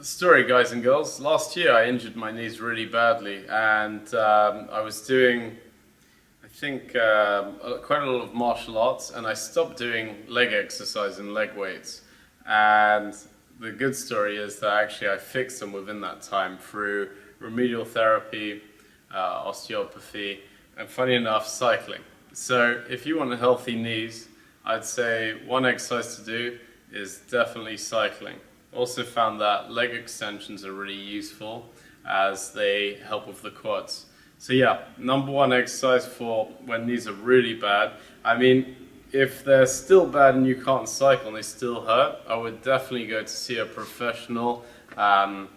Story, guys and girls. Last year I injured my knees really badly, and I was doing, I think, quite a lot of martial arts, and I stopped doing leg exercise and leg weights. And the good story is that actually I fixed them within that time through remedial therapy, osteopathy, and funny enough, cycling. So if you want healthy knees, I'd say one exercise to do is definitely cycling. Also found that leg extensions are really useful as they help with the quads. So yeah, number one exercise for when knees are really bad. I mean, if they're still bad and you can't cycle and they still hurt, I would definitely go to see a professional, like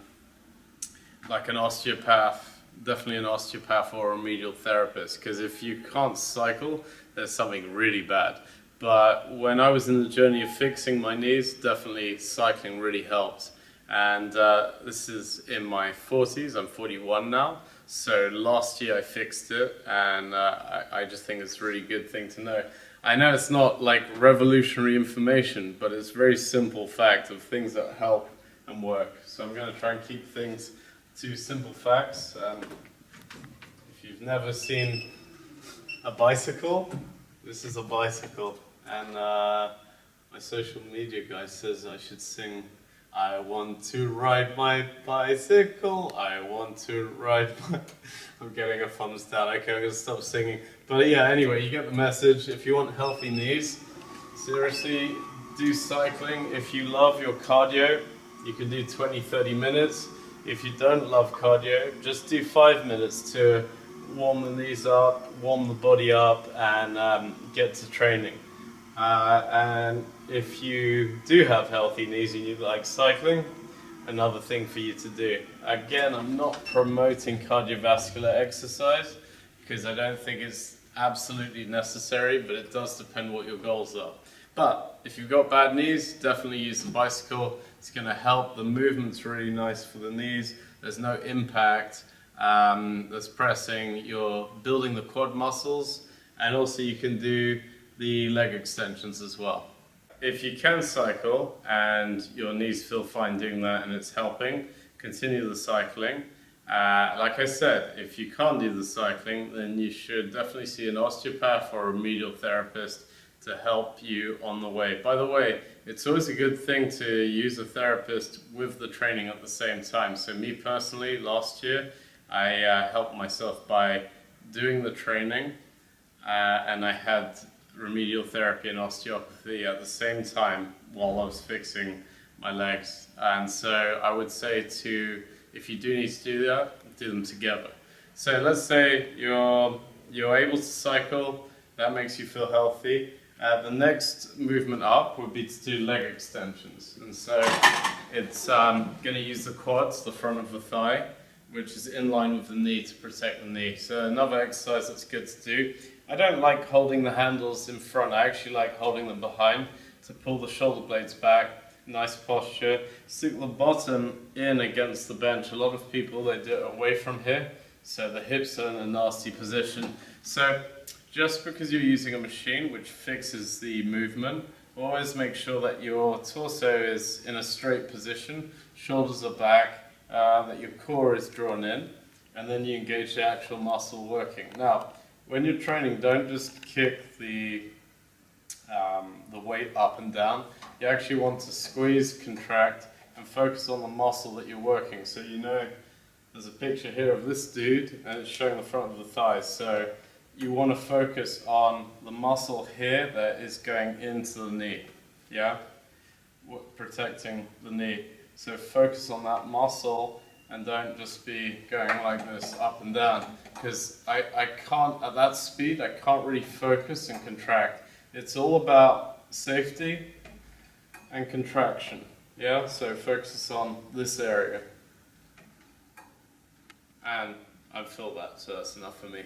an osteopath, definitely an osteopath or a remedial therapist, because if you can't cycle, there's something really bad. But when I was in the journey of fixing my knees, definitely cycling really helped. And this is in my 40s, I'm 41 now. So last year I fixed it, and I just think it's a really good thing to know. I know it's not like revolutionary information, but it's very simple fact of things that help and work. So I'm going to try and keep things to simple facts. If you've never seen a bicycle, this is a bicycle. And my social media guy says I should sing, I want to ride my bicycle, I want to ride my... I'm getting a thumbs down. Okay, I'm going to stop singing. But yeah, anyway, you get the message. If you want healthy knees, seriously, do cycling. If you love your cardio, you can do 20-30 minutes. If you don't love cardio, just do 5 minutes to warm the knees up, warm the body up, and get to training. And if you do have healthy knees and you like cycling, another thing for you to do. Again, I'm not promoting cardiovascular exercise because I don't think it's absolutely necessary, but it does depend what your goals are. But if you've got bad knees, definitely use the bicycle. It's going to help. The movement's really nice for the knees. There's no impact. There's pressing. You're building the quad muscles, and also you can do the leg extensions as well. If you can cycle and your knees feel fine doing that and it's helping, continue the cycling. Like I said, if you can't do the cycling, then you should definitely see an osteopath or a remedial therapist to help you on the way. By the way, it's always a good thing to use a therapist with the training at the same time. So me personally, last year, I helped myself by doing the training and I had remedial therapy and osteopathy at the same time while I was fixing my legs. And so I would say if you do need to do that, do them together. So let's say you're able to cycle, that makes you feel healthy. The next movement up would be to do leg extensions. And so it's going to use the quads, the front of the thigh, which is in line with the knee to protect the knee. So another exercise that's good to do. I don't like holding the handles in front, I actually like holding them behind to pull the shoulder blades back, nice posture. Stick the bottom in against the bench. A lot of people, they do it away from here, so the hips are in a nasty position. So just because you're using a machine which fixes the movement, always make sure that your torso is in a straight position, shoulders are back, that your core is drawn in, and then you engage the actual muscle working. Now, when you're training, don't just kick the weight up and down. You actually want to squeeze, contract, and focus on the muscle that you're working. So you know, there's a picture here of this dude, and it's showing the front of the thighs. So you want to focus on the muscle here that is going into the knee, yeah? Protecting the knee. So focus on that muscle and don't just be going like this up and down, because I can't, at that speed, I can't really focus and contract. It's all about safety and contraction, yeah? So focus on this area. And I've filled that, so that's enough for me.